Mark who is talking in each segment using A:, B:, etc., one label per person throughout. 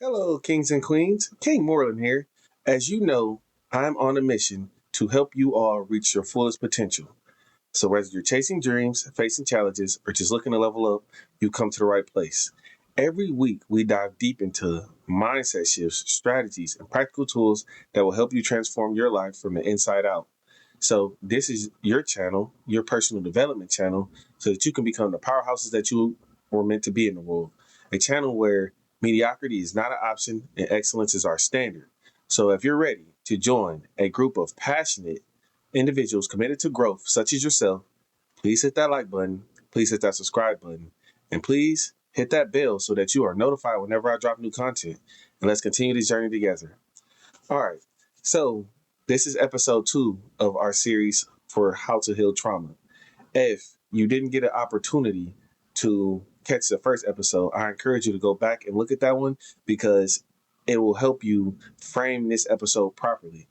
A: Hello, kings and queens. King Moreland here. As you know, I'm on a mission to help you all reach your fullest potential. So, whether you're chasing dreams, facing challenges, or just looking to level up, you come to the right place. Every week, we dive deep into mindset shifts, strategies, and practical tools that will help you transform your life from the inside out. So, this is your channel, your personal development channel, so that you can become the powerhouses that you were meant to be in the world. A channel where mediocrity is not an option and excellence is our standard. So, if you're ready to join a group of passionate individuals committed to growth, such as yourself, please hit that like button, please hit that subscribe button, and please hit that bell so that you are notified whenever I drop new content. And let's continue this journey together. All right. So, this is episode 2 of our series for how to heal trauma. If you didn't get an opportunity to catch the first episode, I encourage you to go back and look at that one because it will help you frame this episode properly.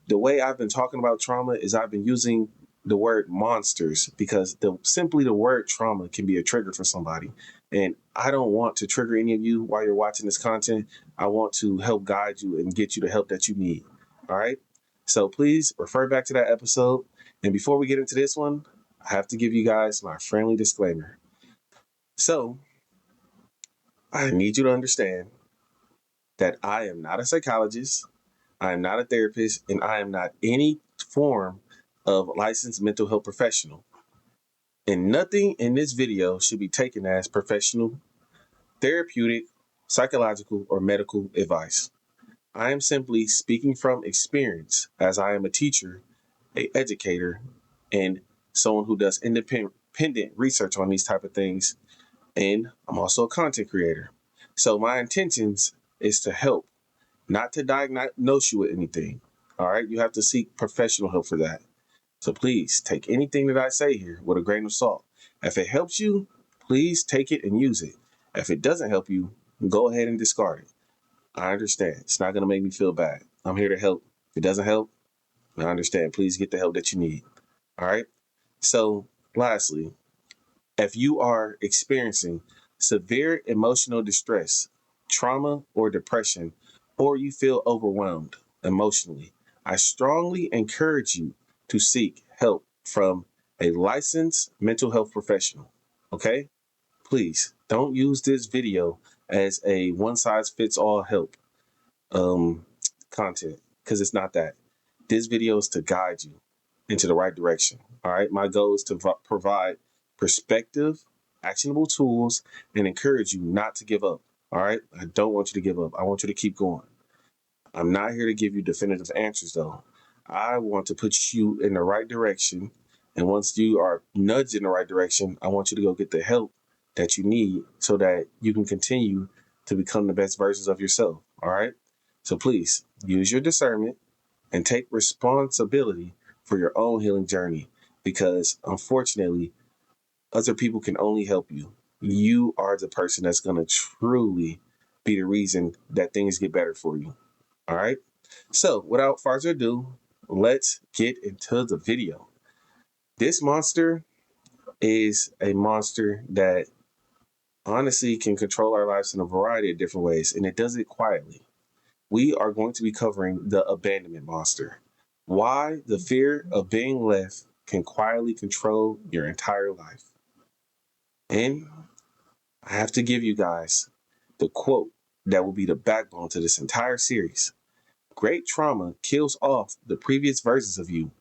A: The way I've been talking about trauma is I've been using the word monsters because simply the word trauma can be a trigger for somebody. And I don't want to trigger any of you while you're watching this content. I want to help guide you and get you the help that you need. All right. So please refer back to that episode. And before we get into this one, I have to give you guys my friendly disclaimer. So I need you to understand that I am not a psychologist. I am not a therapist, and I am not any form of licensed mental health professional. And nothing in this video should be taken as professional, therapeutic, psychological, or medical advice. I am simply speaking from experience as I am a teacher, an educator, and someone who does independent research on these type of things. And I'm also a content creator. So my intentions is to help, not to diagnose you with anything. All right. You have to seek professional help for that. So please take anything that I say here with a grain of salt. If it helps you, please take it and use it. If it doesn't help you, go ahead and discard it. I understand. It's not going to make me feel bad. I'm here to help. If it doesn't help, I understand. Please get the help that you need. All right. So lastly, if you are experiencing severe emotional distress, trauma, or depression, or you feel overwhelmed emotionally, I strongly encourage you to seek help from a licensed mental health professional. Okay? Please don't use this video as a one size fits all help um, content because it's not that. This video is to guide you into the right direction. All right. My goal is to provide perspective, actionable tools, and encourage you not to give up. All right. I don't want you to give up. I want you to keep going. I'm not here to give you definitive answers, though. I want to put you in the right direction. And once you are nudged in the right direction, I want you to go get the help that you need so that you can continue to become the best versions of yourself. All right. So please use your discernment and take responsibility for your own healing journey because unfortunately, other people can only help you. You are the person that's going to truly be the reason that things get better for you. All right. So without further ado, let's get into the video. This monster is a monster that honestly can control our lives in a variety of different ways, and it does it quietly. We are going to be covering the abandonment monster. Why the fear of being left can quietly control your entire life. And I have to give you guys the quote that will be the backbone to this entire series. Great trauma kills off the previous versions of you.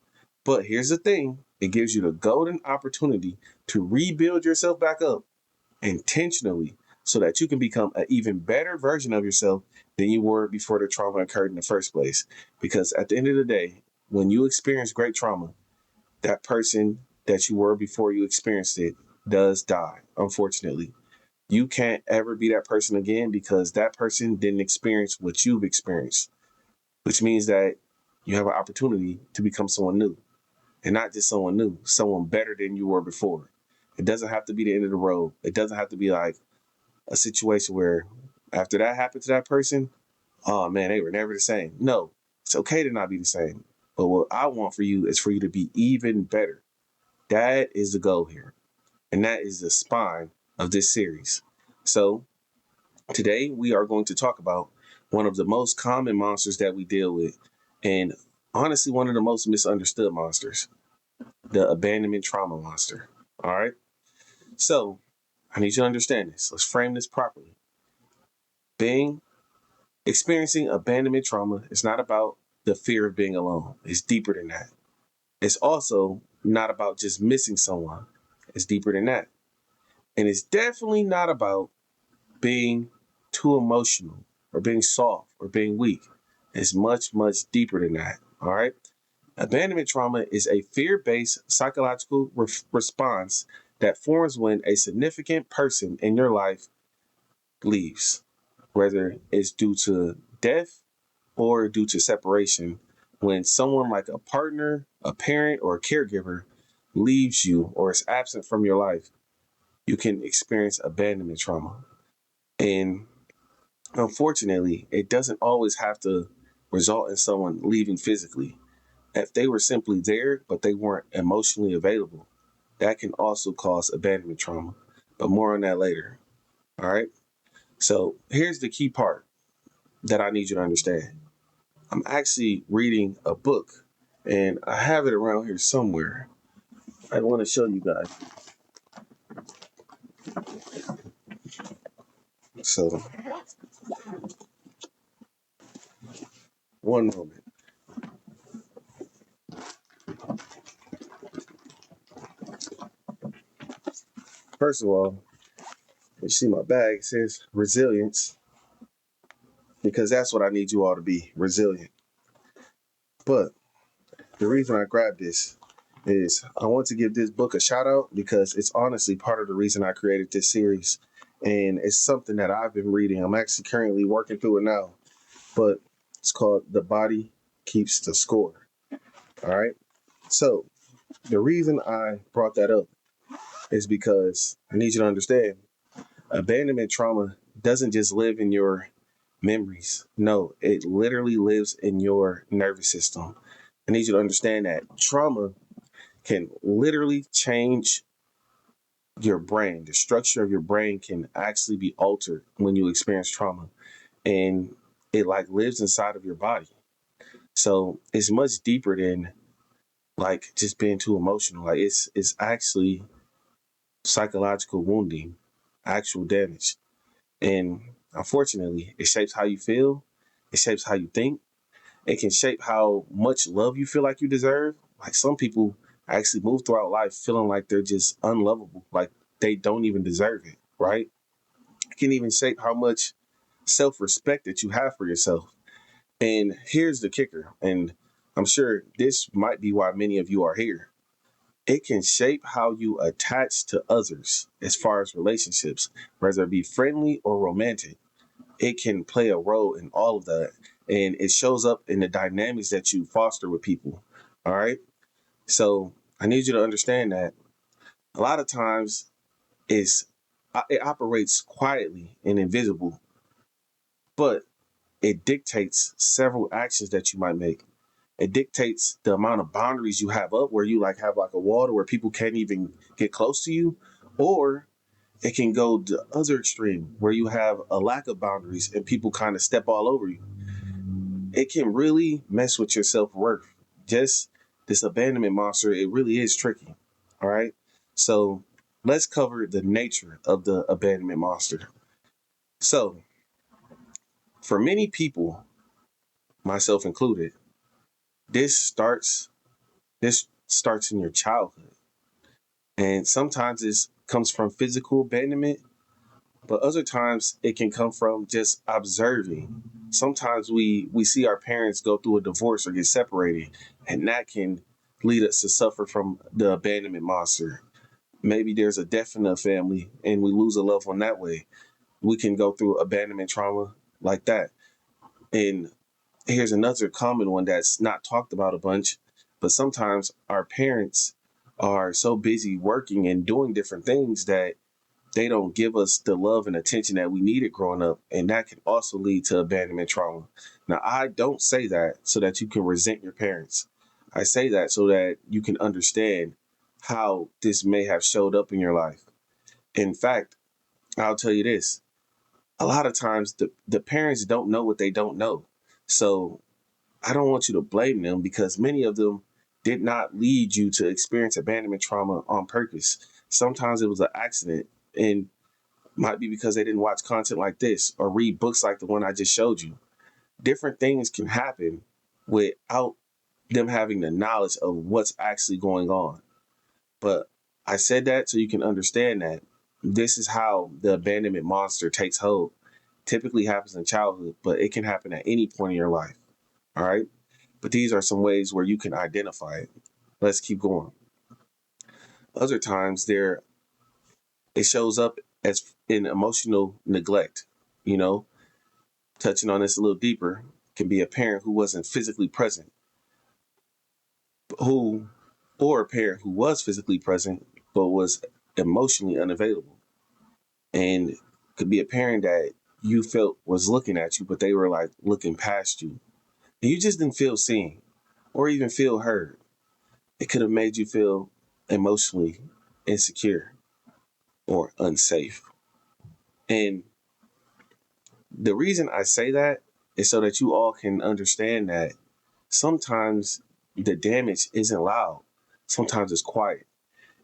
A: But here's the thing, it gives you the golden opportunity to rebuild yourself back up intentionally so that you can become an even better version of yourself than you were before the trauma occurred in the first place. Because at the end of the day, when you experience great trauma, that person that you were before you experienced it does die, unfortunately. You can't ever be that person again because that person didn't experience what you've experienced, which means that you have an opportunity to become someone new. And not just someone new, someone better than you were before. It doesn't have to be the end of the road. It doesn't have to be like a situation where after that happened to that person, oh man, they were never the same. No, it's okay to not be the same. But what I want for you is for you to be even better. That is the goal here. And that is the spine of this series. So Today, we are going to talk about one of the most common monsters that we deal with, and honestly, one of the most misunderstood monsters, the abandonment trauma monster. All right. So, I need you to understand this. Let's frame this properly. Being Experiencing abandonment trauma is not about the fear of being alone. It's deeper than that. It's also not about just missing someone. It's deeper than that. And it's definitely not about being too emotional or being soft or being weak. It's much, much deeper than that. All right. Abandonment trauma is a fear based psychological response that forms when a significant person in your life leaves, whether it's due to death or due to separation. When someone like a partner, a parent, or a caregiver leaves you or is absent from your life, you can experience abandonment trauma. And unfortunately, it doesn't always have to result in someone leaving physically. If they were simply there, but they weren't emotionally available, that can also cause abandonment trauma. But more on that later. All right. So here's the key part that I need you to understand. I'm actually reading a book and I have it around here somewhere. I want to show you guys. So, one moment. First of all, you see my bag, it says resilience, because that's what I need you all to be, resilient. But the reason I grabbed this is I want to give this book a shout out because it's honestly part of the reason I created this series. And it's something that I've been reading. I'm actually currently working through it now, but it's called The Body Keeps the Score. All right. So the reason I brought that up is because I need you to understand abandonment trauma doesn't just live in your memories. No, it literally lives in your nervous system. I need you to understand that trauma can literally change your brain. The structure of your brain can actually be altered when you experience trauma, and it like lives inside of your body. So it's much deeper than like just being too emotional. Like it's actually psychological wounding, actual damage. And unfortunately, it shapes how you feel, it shapes how you think, it can shape how much love you feel like you deserve. Like some people actually move throughout life feeling like they're just unlovable, like they don't even deserve it, right? It can even shape how much self respect that you have for yourself. And here's the kicker, and I'm sure this might be why many of you are here. It can shape how you attach to others as far as relationships, whether it be friendly or romantic. It can play a role in all of that. And it shows up in the dynamics that you foster with people. All right. So I need you to understand that a lot of times it operates quietly and invisible, but it dictates several actions that you might make. It dictates the amount of boundaries you have up where you like have like a wall to where people can't even get close to you, or it can go the other extreme where you have a lack of boundaries and people kind of step all over you. It can really mess with your self-worth. Just this abandonment monster, it really is tricky. All right. So let's cover the nature of the abandonment monster. So for many people, myself included, this starts this starts in your childhood. And sometimes this comes from physical abandonment, but other times it can come from just observing. Sometimes we see our parents go through a divorce or get separated, and that can lead us to suffer from the abandonment monster. Maybe there's a death in the family and we lose a loved one that way. We can go through abandonment trauma like that. And here's another common one that's not talked about a bunch, but sometimes our parents are so busy working and doing different things that they don't give us the love and attention that we needed growing up. And that can also lead to abandonment trauma. Now, I don't say that so that you can resent your parents. I say that so that you can understand how this may have showed up in your life. In fact, I'll tell you this. a lot of times the parents don't know what they don't know. So I don't want you to blame them because many of them did not lead you to experience abandonment trauma on purpose. Sometimes it was an accident and might be because they didn't watch content like this or read books like the one I just showed you. Different things can happen without them having the knowledge of what's actually going on. But I said that so you can understand that this is how the abandonment monster takes hold. Typically happens in childhood, but it can happen at any point in your life. All right. But these are some ways where you can identify it. Let's keep going. Other times there it shows up as in emotional neglect, you know, touching on this a little deeper, can be a parent who wasn't physically present, who or a parent who was physically present but was emotionally unavailable. And could be a parent that you felt was looking at you, but they were like looking past you. And you just didn't feel seen or even feel heard. It could have made you feel emotionally insecure or unsafe. And the reason I say that is so that you all can understand that sometimes the damage isn't loud, sometimes it's quiet.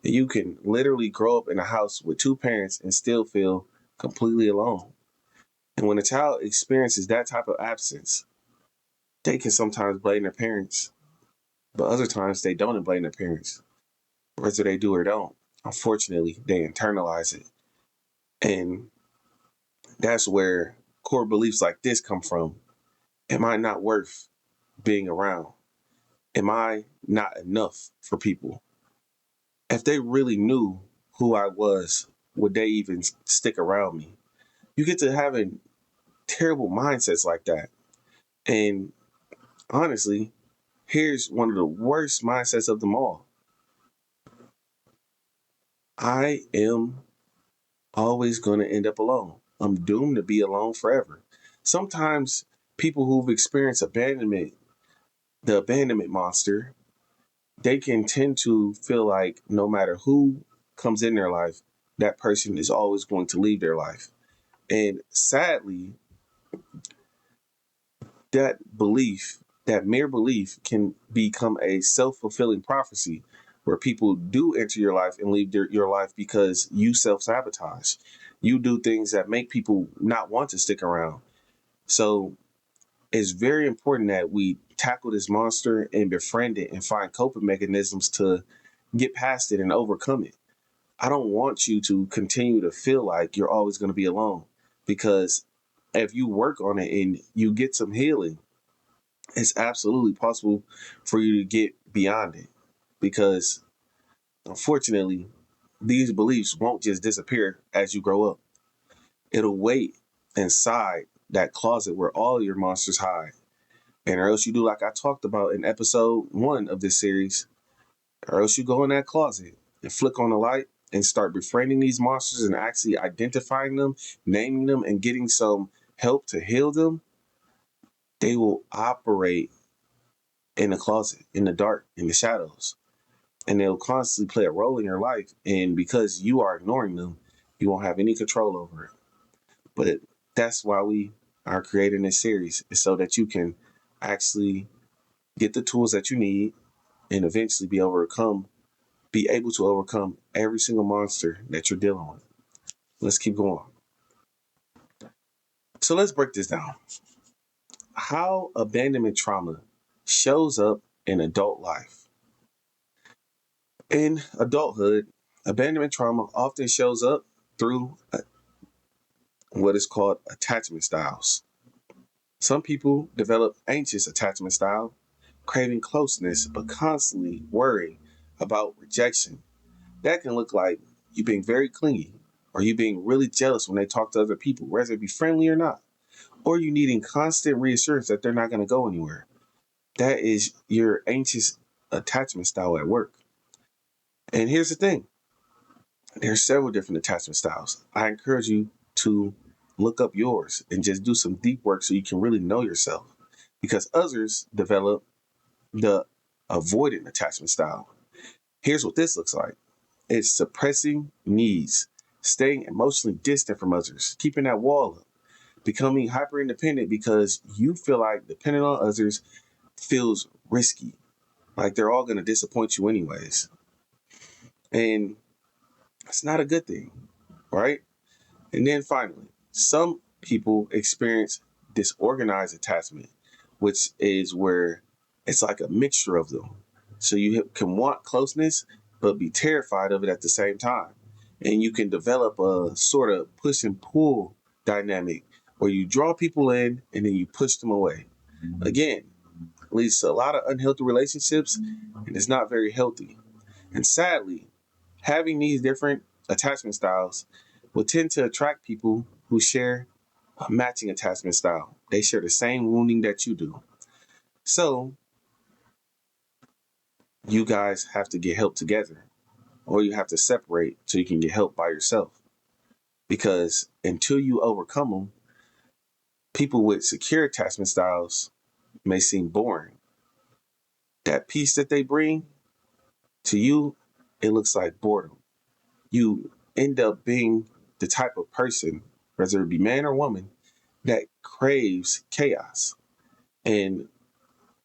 A: And you can literally grow up in a house with two parents and still feel completely alone. And when a child experiences that type of absence, they can sometimes blame their parents, but other times they don't blame their parents, whether they do or don't. Unfortunately, they internalize it. And that's where core beliefs like this come from. Am I not worth being around? Am I not enough for people? If they really knew who I was, would they even stick around me? You get to having terrible mindsets like that. And honestly, here's one of the worst mindsets of them all. I am always going to end up alone. I'm doomed to be alone forever. Sometimes people who've experienced abandonment, the abandonment monster, they can tend to feel like no matter who comes in their life, that person is always going to leave their life. And sadly, that belief, that mere belief, can become a self fulfilling prophecy where people do enter your life and leave your life because you self sabotage. You do things that make people not want to stick around. So it's very important that we tackle this monster and befriend it and find coping mechanisms to get past it and overcome it. I don't want you to continue to feel like you're always going to be alone because if you work on it and you get some healing, it's absolutely possible for you to get beyond it because unfortunately, these beliefs won't just disappear as you grow up. It'll wait inside that closet where all your monsters hide. And or else you do like I talked about in episode 1 of this series, or else you go in that closet and flick on the light and start befriending these monsters and actually identifying them, naming them, and getting some help to heal them. They will operate in the closet, in the dark, in the shadows. And they'll constantly play a role in your life. And because you are ignoring them, you won't have any control over it. But that's why we are creating this series, is so that you can actually get the tools that you need and eventually be able to overcome every single monster that you're dealing with. Let's keep going. So let's break this down. How abandonment trauma shows up in adult life. In adulthood, abandonment trauma often shows up through what is called attachment styles. Some people develop anxious attachment style, craving closeness but constantly worrying about rejection. That can look like you being very clingy, or you being really jealous when they talk to other people, whether it be friendly or not, or you needing constant reassurance that they're not going to go anywhere. That is your anxious attachment style at work. And here's the thing. There's several different attachment styles. I encourage you to look up yours and just do some deep work so you can really know yourself. Because others develop the avoidant attachment style. Here's what this looks like. It's suppressing needs, staying emotionally distant from others, keeping that wall up, becoming hyper independent because you feel like depending on others feels risky. Like they're all going to disappoint you anyways. And it's not a good thing, right? And then finally, some people experience disorganized attachment, which is where it's like a mixture of them. So you can want closeness, but be terrified of it at the same time. And you can develop a sort of push and pull dynamic where you draw people in and then you push them away. Again, leads to a lot of unhealthy relationships and it's not very healthy. And sadly, having these different attachment styles will tend to attract people who share a matching attachment style. They share the same wounding that you do. So you guys have to get help together, or you have to separate so you can get help by yourself. Because until you overcome them, people with secure attachment styles may seem boring. That peace that they bring to you, it looks like boredom. You end up being the type of person, whether it be man or woman, that craves chaos. And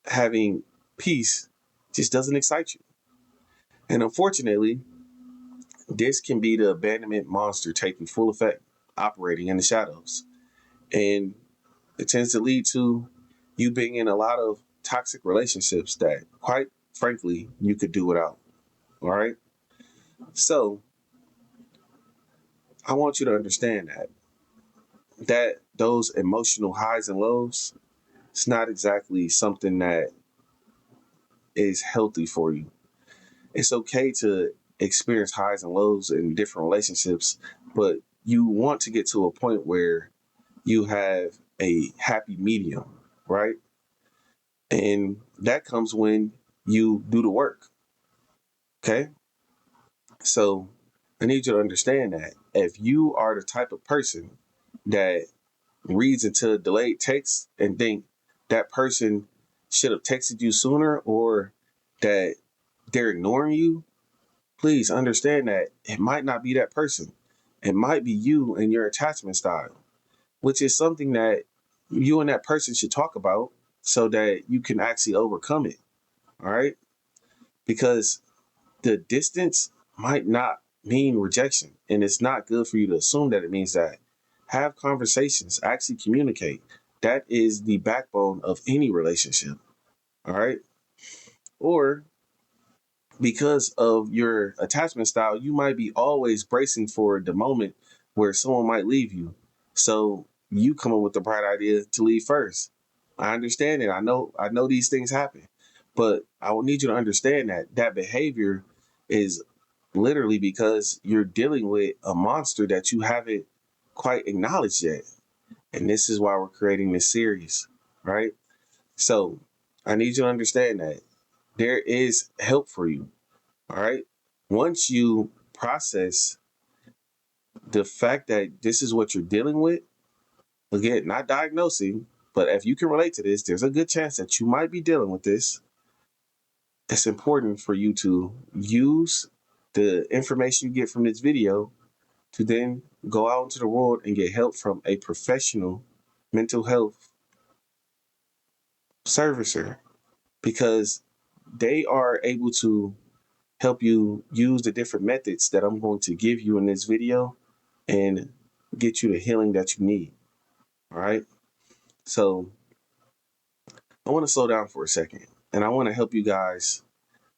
A: having peace just doesn't excite you. And unfortunately, this can be the abandonment monster taking full effect, operating in the shadows. And it tends to lead to you being in a lot of toxic relationships that, quite frankly, you could do without. All right. So I want you to understand that those emotional highs and lows, it's not exactly something that is healthy for you. It's okay to experience highs and lows in different relationships, but you want to get to a point where you have a happy medium, right? And that comes when you do the work. Okay. So I need you to understand that if you are the type of person that reads into delayed text and think that person should have texted you sooner or that they're ignoring you, please understand that it might not be that person. It might be you and your attachment style, which is something that you and that person should talk about so that you can actually overcome it. All right. Because the distance might not mean rejection. And it's not good for you to assume that it means that. Have conversations, actually communicate. That is the backbone of any relationship. All right. Or because of your attachment style, you might be always bracing for the moment where someone might leave you. So you come up with the bright idea to leave first. I understand it. I know these things happen. But I will need you to understand that that behavior is literally because you're dealing with a monster that you haven't quite acknowledged yet. And this is why we're creating this series, right? So I need you to understand that there is help for you. All right. Once you process the fact that this is what you're dealing with, again, not diagnosing, but if you can relate to this, there's a good chance that you might be dealing with this. It's important for you to use the information you get from this video to then go out into the world and get help from a professional mental health servicer because they are able to help you use the different methods that I'm going to give you in this video and get you the healing that you need. All right. So I want to slow down for a second and I want to help you guys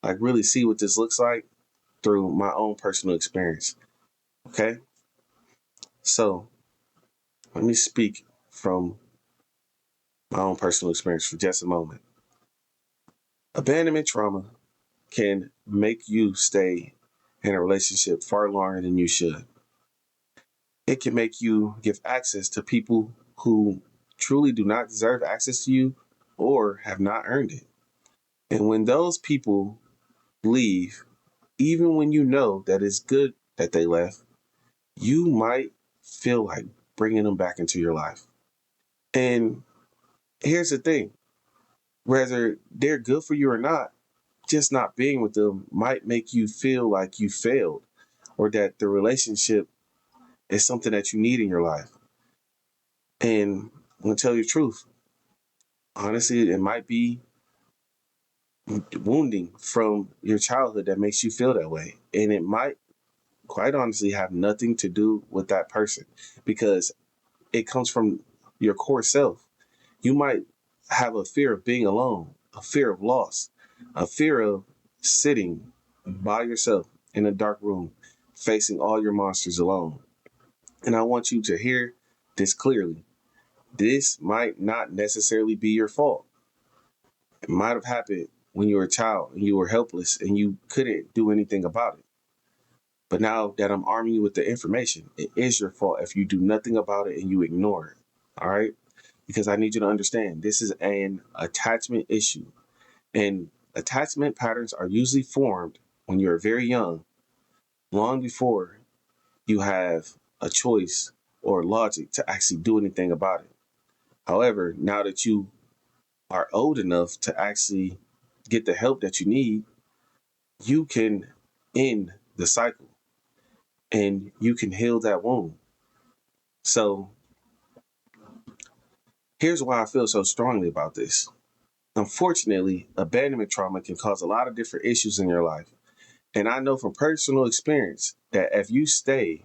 A: like really see what this looks like through my own personal experience. Okay. So let me speak from my own personal experience for just a moment. Abandonment trauma can make you stay in a relationship far longer than you should. It can make you give access to people who truly do not deserve access to you or have not earned it. And when those people leave, even when you know that it's good that they left, you might feel like bringing them back into your life. And here's the thing, whether they're good for you or not, just not being with them might make you feel like you failed or that the relationship is something that you need in your life. And I'm going to tell you the truth. Honestly, it might be wounding from your childhood that makes you feel that way. And it might, quite honestly, have nothing to do with that person because it comes from your core self. You might have a fear of being alone, a fear of loss, a fear of sitting by yourself in a dark room, facing all your monsters alone. And I want you to hear this clearly. This might not necessarily be your fault. It might have happened when you were a child and you were helpless and you couldn't do anything about it. But now that I'm arming you with the information, it is your fault if you do nothing about it and you ignore it. All right? Because I need you to understand this is an attachment issue. And attachment patterns are usually formed when you're very young, long before you have a choice or logic to actually do anything about it. However, now that you are old enough to actually get the help that you need, you can end the cycle and you can heal that wound. So here's why I feel so strongly about this. Unfortunately, abandonment trauma can cause a lot of different issues in your life. And I know from personal experience that if you stay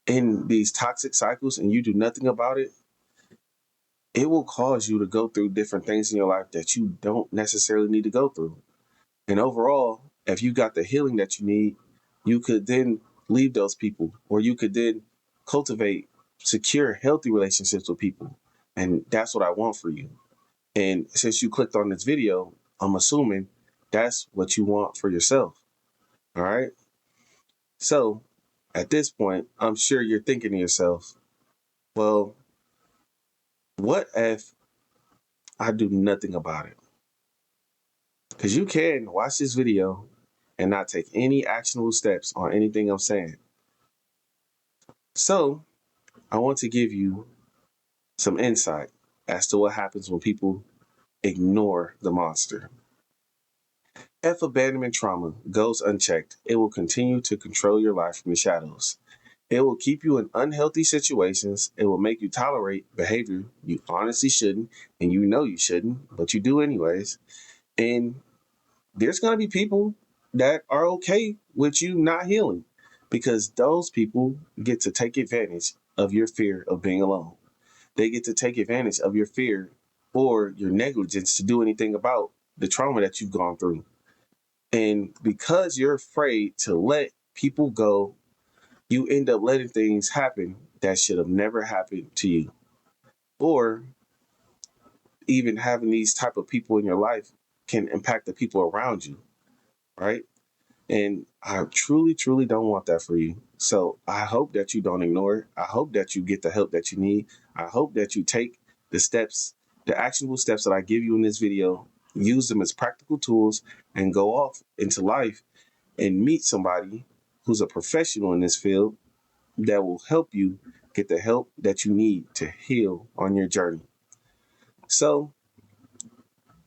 A: in these toxic cycles and you do nothing about it, it will cause you to go through different things in your life that you don't necessarily need to go through. And overall, if you got the healing that you need, you could then leave those people, or you could then cultivate secure, healthy relationships with people. And that's what I want for you. And since you clicked on this video, I'm assuming that's what you want for yourself. All right. So at this point, I'm sure you're thinking to yourself, well, what if I do nothing about it? Because you can watch this video and not take any actionable steps on anything I'm saying. So I want to give you some insight as to what happens when people ignore the monster. If abandonment trauma goes unchecked, it will continue to control your life from the shadows. It will keep you in unhealthy situations. It will make you tolerate behavior you honestly shouldn't, and you know you shouldn't, but you do anyways. And there's going to be people that are okay with you not healing because those people get to take advantage of your fear of being alone. They get to take advantage of your fear or your negligence to do anything about the trauma that you've gone through. And because you're afraid to let people go, you end up letting things happen that should have never happened to you. Or even having these type of people in your life can impact the people around you, right? And I truly, truly don't want that for you. So I hope that you don't ignore it. I hope that you get the help that you need. I hope that you take the steps, the actionable steps that I give you in this video, use them as practical tools, and go off into life and meet somebody who's a professional in this field that will help you get the help that you need to heal on your journey. So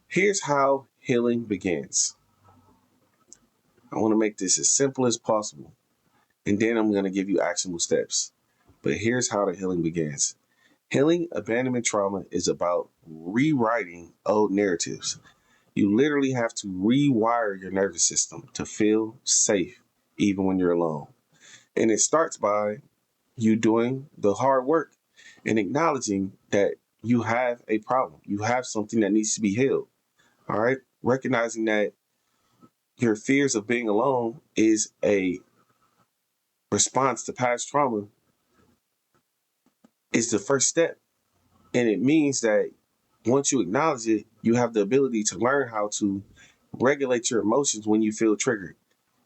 A: here's how healing begins. I want to make this as simple as possible, and then I'm going to give you actionable steps. But here's how the healing begins. Healing abandonment trauma is about rewriting old narratives. You literally have to rewire your nervous system to feel safe even when you're alone. And it starts by you doing the hard work and acknowledging that you have a problem. You have something that needs to be healed. All right. Recognizing that your fears of being alone is a response to past trauma is the first step. And it means that once you acknowledge it, you have the ability to learn how to regulate your emotions when you feel triggered.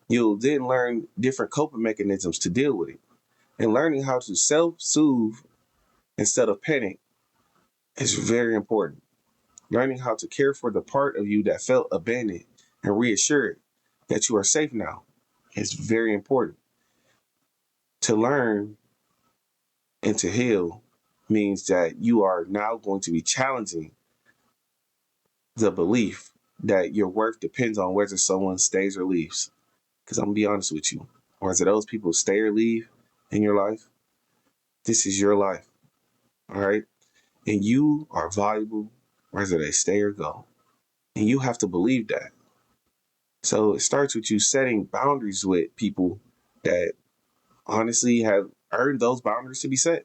A: You'll then learn different coping mechanisms to deal with it. And learning how to self-soothe instead of panic is very important. Learning how to care for the part of you that felt abandoned and reassured that you are safe now is very important. To learn and to heal means that you are now going to be challenging the belief that your worth depends on whether someone stays or leaves. Because I'm going to be honest with you, whether those people stay or leave in your life, this is your life. All right. And you are valuable, whether they stay or go. And you have to believe that. So it starts with you setting boundaries with people that honestly have earned those boundaries to be set.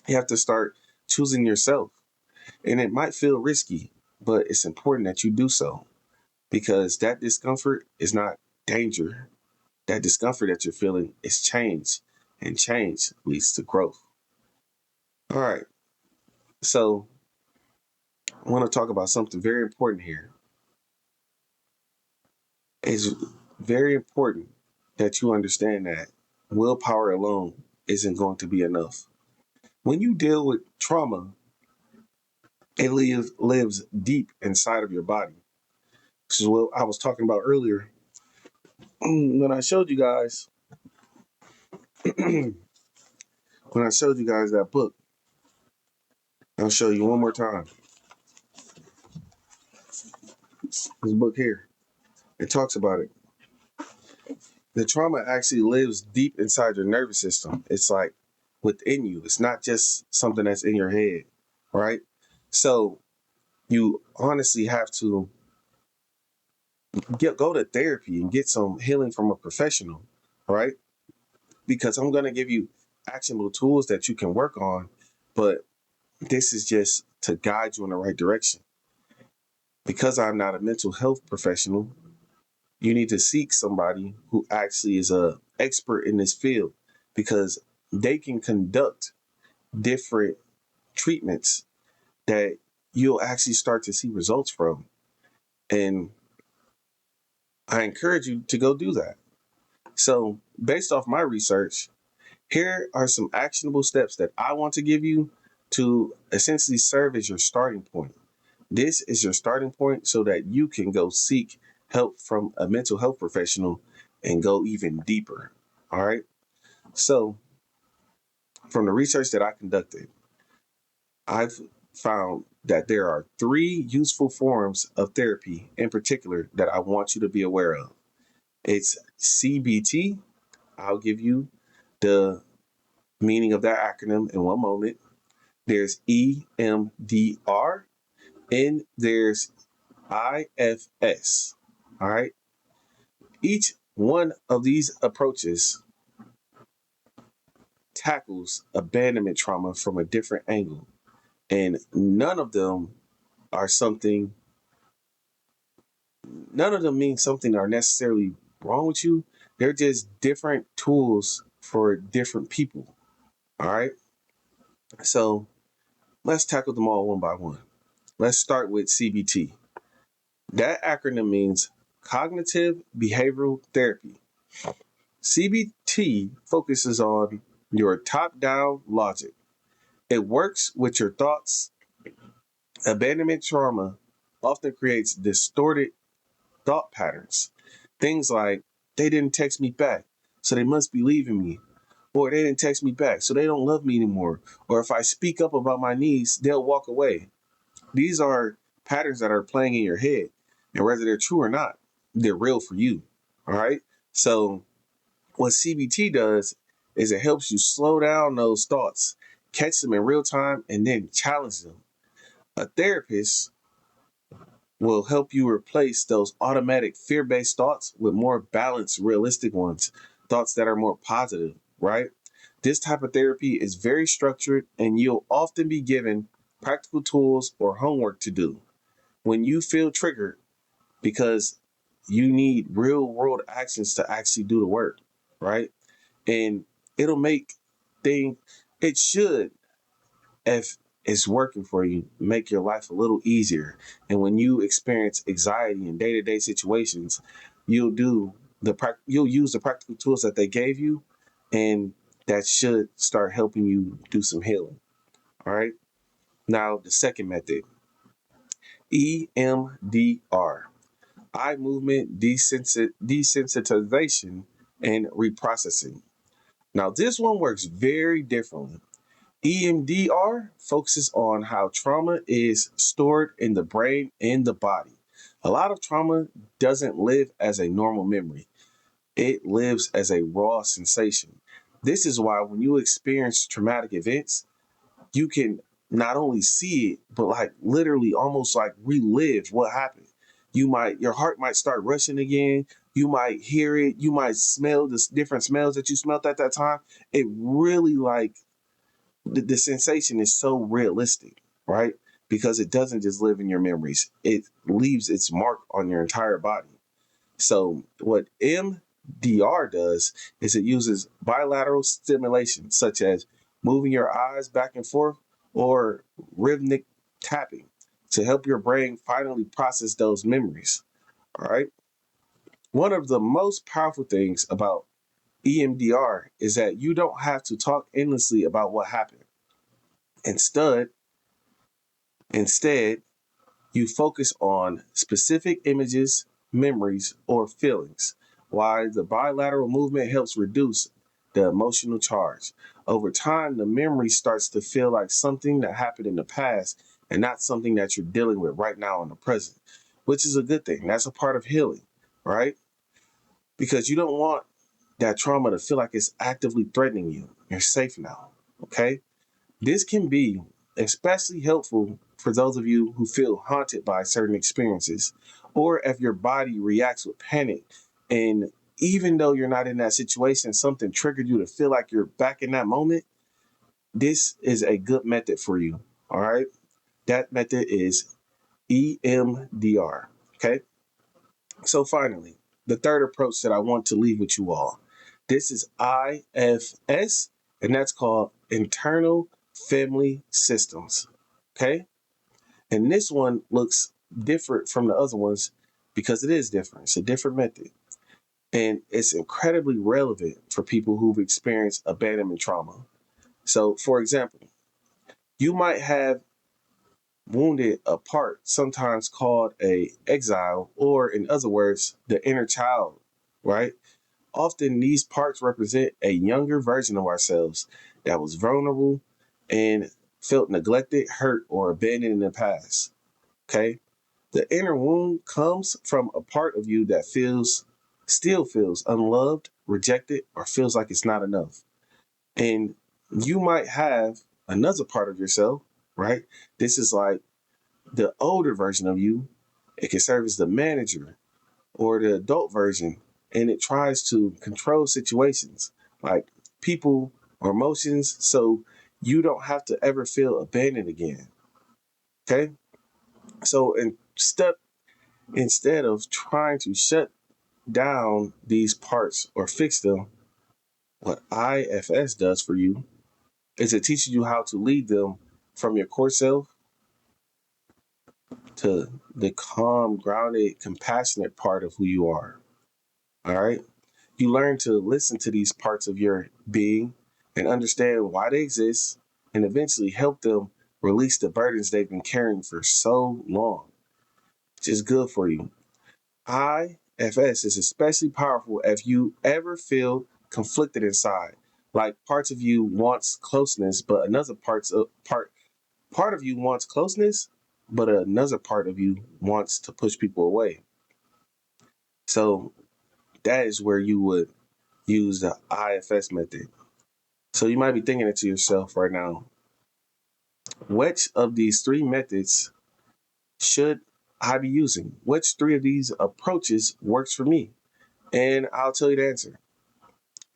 A: You have to start choosing yourself. And it might feel risky, but it's important that you do so because that discomfort is not danger. That discomfort that you're feeling is change, and change leads to growth. All right. So I want to talk about something very important here. It's very important that you understand that willpower alone isn't going to be enough. When you deal with trauma, it lives deep inside of your body. This is what I was talking about earlier when I showed you guys when I showed you guys that book. I'll show you one more time. This book here. It talks about it. The trauma actually lives deep inside your nervous system. It's like within you. It's not just something that's in your head, right? So you honestly have to go to therapy and get some healing from a professional, right? Because I'm going to give you actionable tools that you can work on, but this is just to guide you in the right direction. Because I'm not a mental health professional, you need to seek somebody who actually is a expert in this field because they can conduct different treatments that you'll actually start to see results from. And I encourage you to go do that. So, based off my research, here are some actionable steps that I want to give you to essentially serve as your starting point. This is your starting point so that you can go seek help from a mental health professional and go even deeper. All right. So, from the research that I conducted, I've found that there are three useful forms of therapy in particular that I want you to be aware of. It's CBT. I'll give you the meaning of that acronym in one moment. There's EMDR and there's IFS. All right. Each one of these approaches tackles abandonment trauma from a different angle, and are something, none of them mean something are necessarily wrong with you. They're just different tools for different people. All right. So let's tackle them all one by one. Let's start with CBT. That acronym means Cognitive Behavioral Therapy. CBT focuses on your top down logic. It works with your thoughts. Abandonment trauma often creates distorted thought patterns. Things like, they didn't text me back, so they must be leaving me. Or they didn't text me back, so they don't love me anymore. Or if I speak up about my needs, they'll walk away. These are patterns that are playing in your head. And whether they're true or not, they're real for you. All right. So, what CBT does is it helps you slow down those thoughts, catch them in real time, and then challenge them. A therapist will help you replace those automatic fear based thoughts with more balanced, realistic ones, thoughts that are more positive, right? This type of therapy is very structured, and you'll often be given practical tools or homework to do. When you feel triggered, because you need real world actions to actually do the work, right? And it'll make things, it should, if it's working for you, make your life a little easier. And when you experience anxiety in day-to-day situations, you'll do you'll use the practical tools that they gave you, and that should start helping you do some healing. All right. Now the second method, EMDR, eye movement desensitization and reprocessing. Now this one works very differently. EMDR focuses on how trauma is stored in the brain and the body. A lot of trauma doesn't live as a normal memory. It lives as a raw sensation. This is why when you experience traumatic events, you can not only see it, but like literally almost like relive what happened. Your heart might start rushing again. You might hear it. You might smell the different smells that you smelled at that time. It really like the sensation is so realistic, right? Because it doesn't just live in your memories. It leaves its mark on your entire body. So what MDR does is it uses bilateral stimulation, such as moving your eyes back and forth or rhythmic tapping to help your brain finally process those memories. All right. One of the most powerful things about EMDR is that you don't have to talk endlessly about what happened. Instead, instead, you focus on specific images, memories, or feelings, while the bilateral movement helps reduce the emotional charge. Over time, the memory starts to feel like something that happened in the past and not something that you're dealing with right now in the present, which is a good thing. That's a part of healing, right? Because you don't want that trauma to feel like it's actively threatening you. You're safe now, okay? This can be especially helpful for those of you who feel haunted by certain experiences, or if your body reacts with panic. And even though you're not in that situation, something triggered you to feel like you're back in that moment, this is a good method for you. All right. That method is EMDR. Okay. So finally, the third approach that I want to leave with you all. This is IFS, and that's called internal family systems. Okay? And this one looks different from the other ones because it is different. It's a different method. And it's incredibly relevant for people who've experienced abandonment trauma. So, for example, you might have wounded a part, sometimes called a exile, or in other words, the inner child, right? Often these parts represent a younger version of ourselves that was vulnerable and felt neglected, hurt, or abandoned in the past. Okay? The inner wound comes from a part of you that still feels unloved, rejected, or feels like it's not enough. And you might have another part of yourself, right? This is like the older version of you. It can serve as the manager or the adult version, and it tries to control situations like people or emotions so you don't have to ever feel abandoned again. Okay? So instead of trying to shut down these parts or fix them, what IFS does for you is it teaches you how to lead them from your core self to the calm, grounded, compassionate part of who you are. All right? You learn to listen to these parts of your being and understand why they exist and eventually help them release the burdens they've been carrying for so long, which is good for you. IFS is especially powerful if you ever feel conflicted inside, like parts of you wants closeness, but part of you wants closeness, but another part of you wants to push people away. So that is where you would use the IFS method. So you might be thinking it to yourself right now, which of these three methods should I be using? Which three of these approaches works for me? And I'll tell you the answer.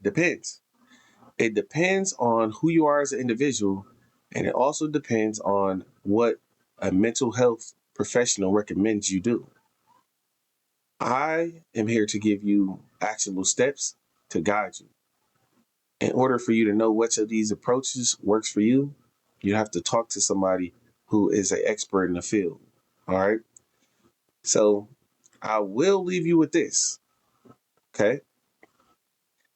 A: Depends. It depends on who you are as an individual, and it also depends on what a mental health professional recommends you do. I am here to give you actionable steps to guide you. In order for you to know which of these approaches works for you, you have to talk to somebody who is an expert in the field. All right. So I will leave you with this. Okay.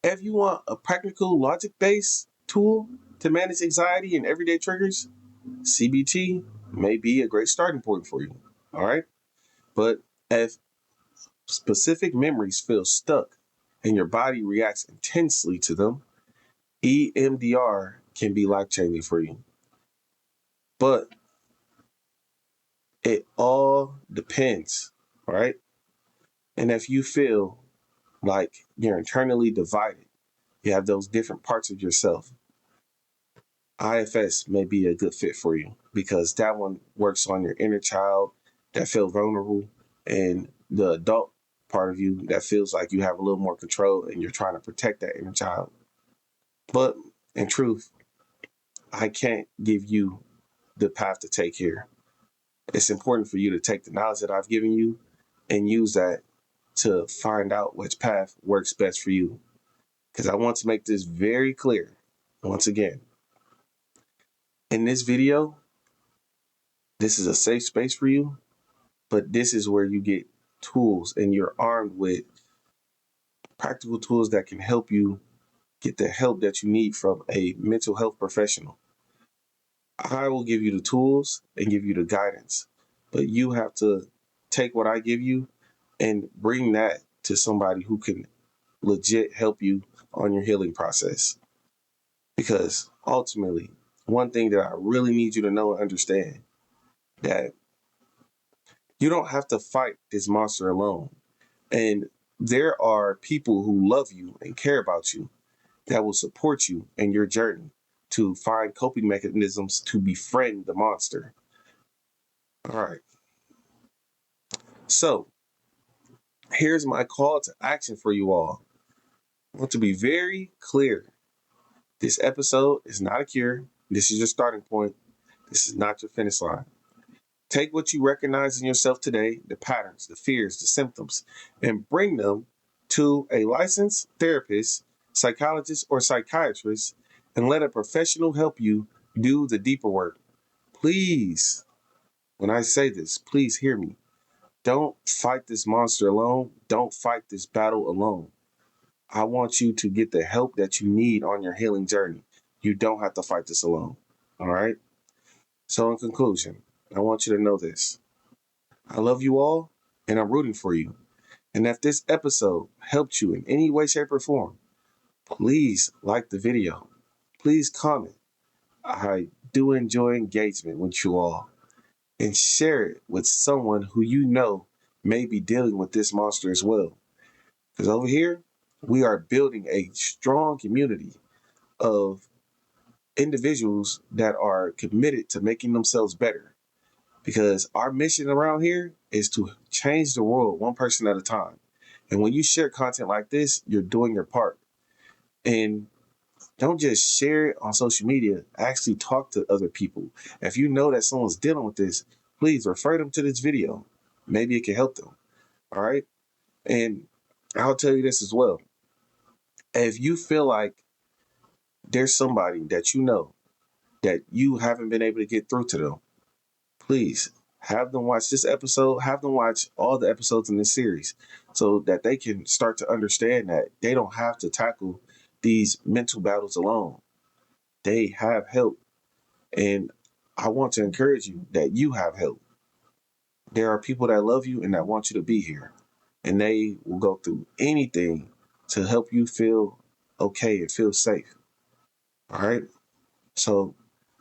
A: If you want a practical, logic based tool to manage anxiety and everyday triggers, CBT may be a great starting point for you. All right. But if specific memories feel stuck and your body reacts intensely to them, EMDR can be life changing for you. But it all depends, right? And if you feel like you're internally divided, you have those different parts of yourself, IFS may be a good fit for you because that one works on your inner child that feels vulnerable and the adult part of you that feels like you have a little more control and you're trying to protect that inner child. But in truth, I can't give you the path to take here. It's important for you to take the knowledge that I've given you and use that to find out which path works best for you. Because I want to make this very clear once again. In this video, this is a safe space for you, but this is where you get tools and you're armed with practical tools that can help you get the help that you need from a mental health professional. I will give you the tools and give you the guidance, but you have to take what I give you and bring that to somebody who can legit help you on your healing process. Because ultimately, one thing that I really need you to know and understand that you don't have to fight this monster alone. And there are people who love you and care about you that will support you in your journey to find coping mechanisms to befriend the monster. All right. So here's my call to action for you all. I want to be very clear. This episode is not a cure. This is your starting point. This is not your finish line. Take what you recognize in yourself today, the patterns, the fears, the symptoms, and bring them to a licensed therapist, psychologist, or psychiatrist, and let a professional help you do the deeper work. Please, when I say this, please hear me. Don't fight this monster alone. Don't fight this battle alone. I want you to get the help that you need on your healing journey. You don't have to fight this alone. All right? So, in conclusion, I want you to know this. I love you all, and I'm rooting for you. And if this episode helped you in any way, shape, or form, please like the video. Please comment. I do enjoy engagement with you all. And share it with someone who you know may be dealing with this monster as well. Because over here, we are building a strong community of individuals that are committed to making themselves better. Because our mission around here is to change the world one person at a time. And when you share content like this, you're doing your part. And don't just share it on social media. Actually talk to other people. If you know that someone's dealing with this, please refer them to this video. Maybe it can help them. All right. And I'll tell you this as well. If you feel like there's somebody that you know that you haven't been able to get through to them, please have them watch this episode, have them watch all the episodes in this series so that they can start to understand that they don't have to tackle these mental battles alone. They have help. And I want to encourage you that you have help. There are people that love you and that want you to be here. And they will go through anything to help you feel okay and feel safe. All right. So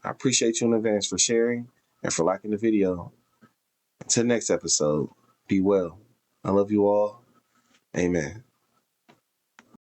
A: I appreciate you in advance for sharing and for liking the video. Until next episode, be well. I love you all. Amen.